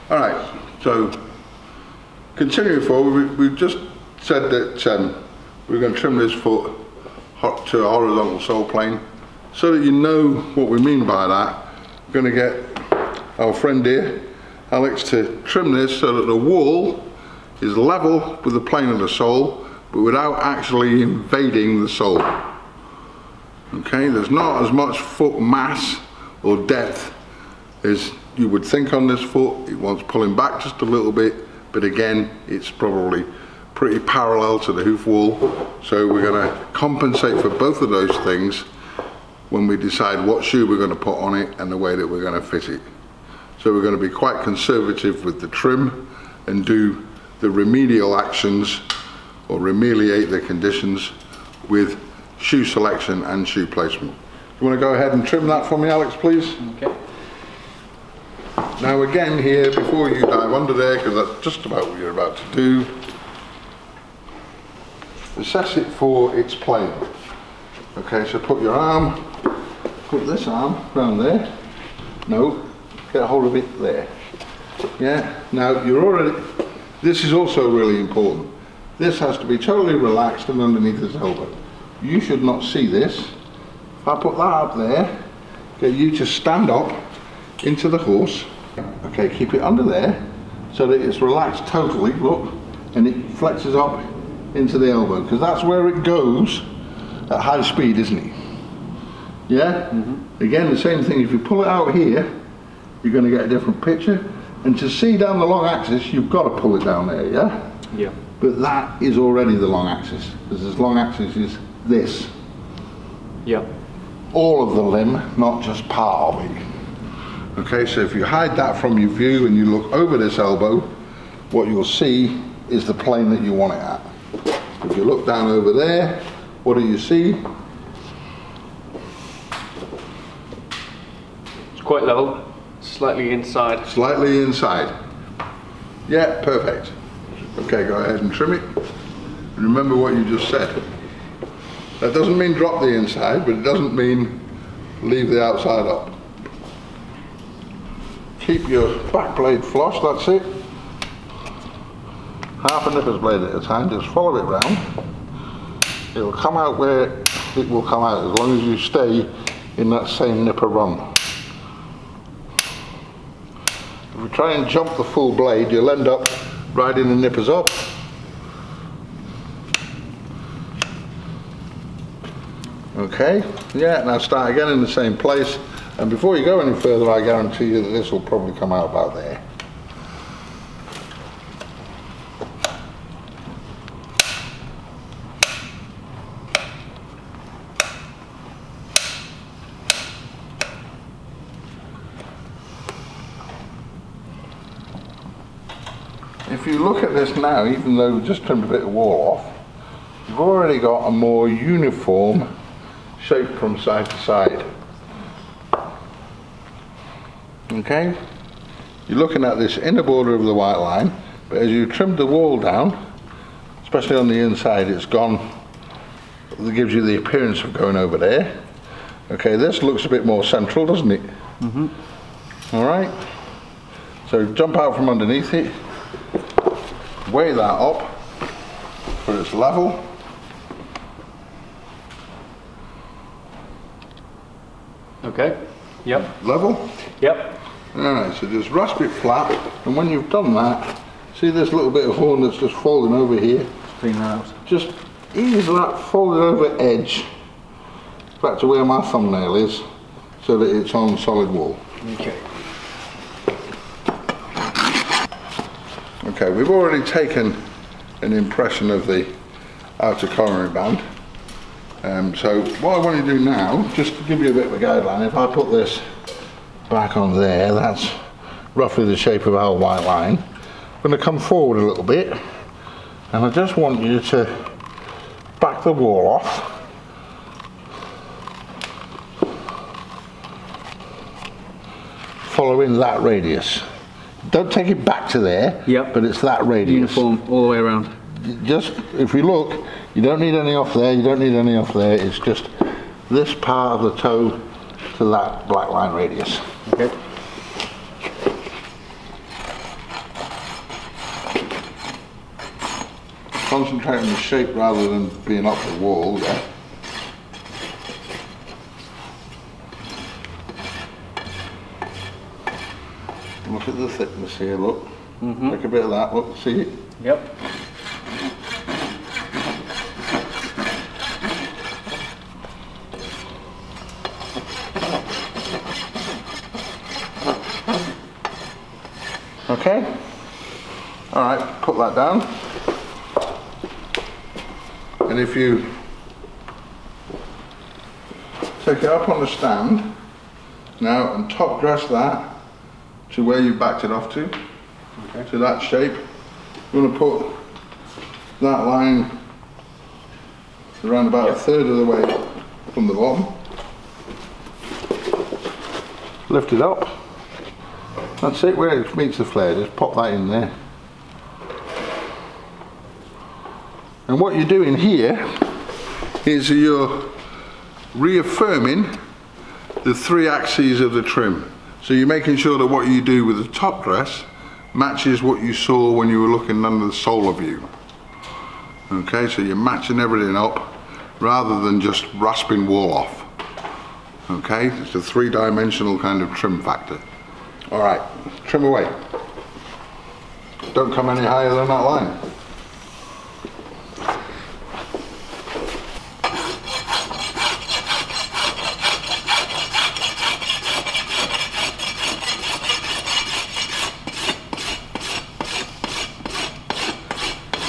Alright, so continuing forward, we've just said that we're going to trim this foot to a horizontal sole plane. So that you know what we mean by that, we're going to get our friend here, Alex, to trim this so that the wall is level with the plane of the sole, but without actually invading the sole. Okay, there's not as much foot mass or depth as you would think on this foot. It wants pulling back just a little bit, but again, it's probably pretty parallel to the hoof wall. So we're going to compensate for both of those things when we decide what shoe we're going to put on it and the way that we're going to fit it. So we're going to be quite conservative with the trim and do the remedial actions or remediate the conditions with shoe selection and shoe placement. You want to go ahead and trim that for me, Alex, please? Okay. Now again here, before you dive under there, because that's just about what you're about to do, assess it for its plane. Okay, so put your arm, put this arm round there. No, get a hold of it there. Yeah, now you're already, this is also really important. This has to be totally relaxed and underneath his elbow. You should not see this. If I put that up there, get you to stand up into the horse. Okay, keep it under there so that it's relaxed totally, look, and it flexes up into the elbow, because that's where it goes at high speed, isn't it? Yeah? Mm-hmm. Again, the same thing, if you pull it out here, you're going to get a different picture, and to see down the long axis, you've got to pull it down there, yeah? Yeah. But that is already the long axis, because this long axis is this. Yeah. All of the limb, not just part of it. Okay, so if you hide that from your view and you look over this elbow, what you'll see is the plane that you want it at. If you look down over there, what do you see? It's quite level, slightly inside. Slightly inside. Yeah, perfect. Okay, go ahead and trim it. And remember what you just said. That doesn't mean drop the inside, but it doesn't mean leave the outside up. Keep your back blade flush, that's it. Half a nipper's blade at a time, just follow it round. It will come out where it will come out as long as you stay in that same nipper run. If you try and jump the full blade, you'll end up riding the nippers up. Okay, yeah, now start again in the same place. And before you go any further, I guarantee you that this will probably come out about there. If you look at this now, even though we just trimmed a bit of wall off, you've already got a more uniform shape from side to side. Okay, you're looking at this inner border of the white line, but as you trimmed the wall down, especially on the inside, it's gone, it gives you the appearance of going over there. Okay, this looks a bit more central, doesn't it? Mm-hmm. All right, so jump out from underneath it, weigh that up for its level. Okay, yep. Level? Yep. Alright, so just rasp it flat, and when you've done that, see this little bit of horn that's just folding over here? Clean that out. Just ease that folded over edge back to where my thumbnail is, so that it's on solid wall. Okay. Okay, we've already taken an impression of the outer coronary band. So what I want to do now, just to give you a bit of a guideline, if I put this back on there, that's roughly the shape of our white line. I'm going to come forward a little bit, and I just want you to back the wall off. Following that radius. Don't take it back to there, yep. But it's that radius. Uniform all the way around. Just, if you look, you don't need any off there, you don't need any off there, it's just this part of the toe to that black line radius. Okay. Concentrate on the shape rather than being up the wall, yeah? Look at the thickness here, look. Take a bit of that, look, see it? Yep. Okay? Alright, put that down. And if you take it up on the stand now and top dress that to where you backed it off to, to that shape, you want to put that line around about a third of the way from the bottom. Lift it up. That's it, where it meets the flare, just pop that in there. And what you're doing here is you're reaffirming the 3 axes of the trim. So you're making sure that what you do with the top dress matches what you saw when you were looking under the solar view. Okay, so you're matching everything up rather than just rasping wall off. Okay, it's a 3-dimensional kind of trim factor. Alright, trim away. Don't come any higher than that line.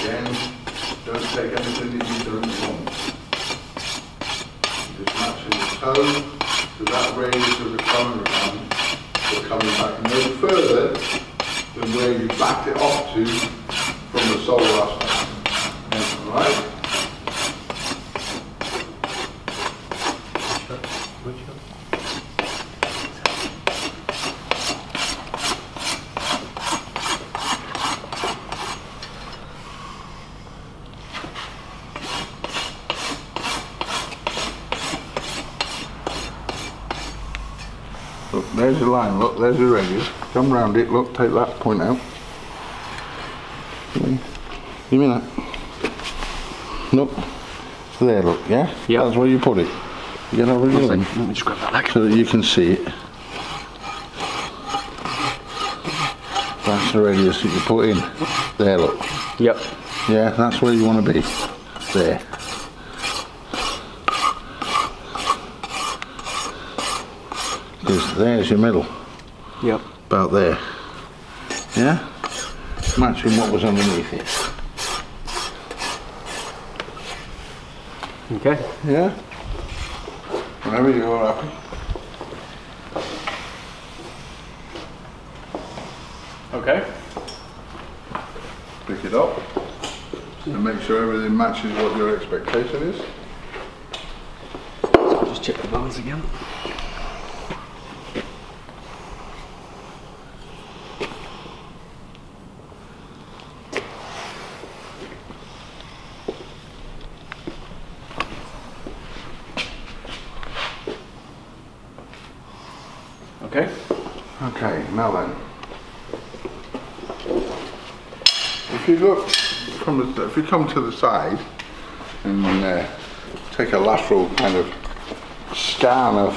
Again, don't take anything that you don't want. Just matching the toe to that radius of the corner around. We're coming back no further than where you backed it off to from the solar aspect. Alright? Look, there's your line, look, there's your radius. Come round it, look, take that point out. Give me that. Look, so there, look, yeah? Yeah. That's where you put it. You get over your line. Let me just grab that leg. So that you can see it. That's the radius that you put in. There, look. Yep. Yeah, that's where you want to be. There. Because there's your middle. Yep. About there. Yeah? Matching what was underneath it. Okay. Yeah? Whenever you're happy. Okay. Pick it up and make sure everything matches what your expectation is. So I'll just check the balance again. Okay. Okay, now then. If you look from the, if you come to the side and take a lateral kind of scan of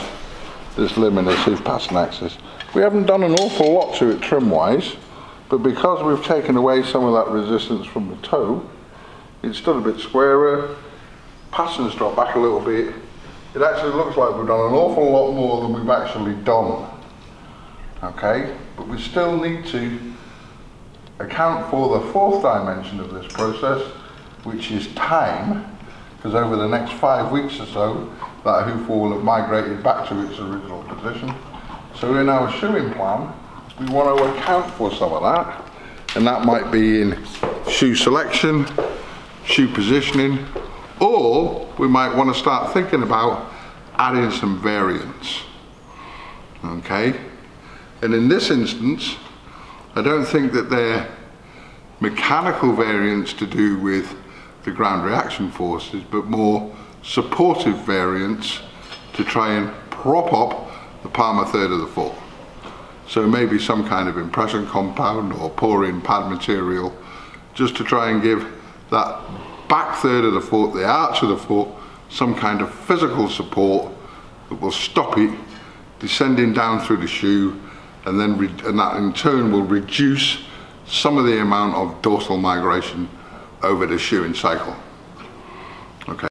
this limb and this hoof pattern axis, we haven't done an awful lot to it trim wise, but because we've taken away some of that resistance from the toe, it's stood a bit squarer, pattern's dropped back a little bit. It actually looks like we've done an awful lot more than we've actually done. Okay, but we still need to account for the 4th dimension of this process, which is time, because over the next 5 weeks or so, that hoof wall will have migrated back to its original position. So in our shoeing plan, we want to account for some of that, and that might be in shoe selection, shoe positioning, or we might want to start thinking about adding some variance. Okay, and in this instance, I don't think that they're mechanical variants to do with the ground reaction forces, but more supportive variants to try and prop up the palmar third of the foot. So maybe some kind of impression compound or pour-in pad material, just to try and give that back third of the foot, the arch of the foot, some kind of physical support that will stop it descending down through the shoe, and then and that in turn will reduce some of the amount of dorsal migration over the shoeing cycle. Okay.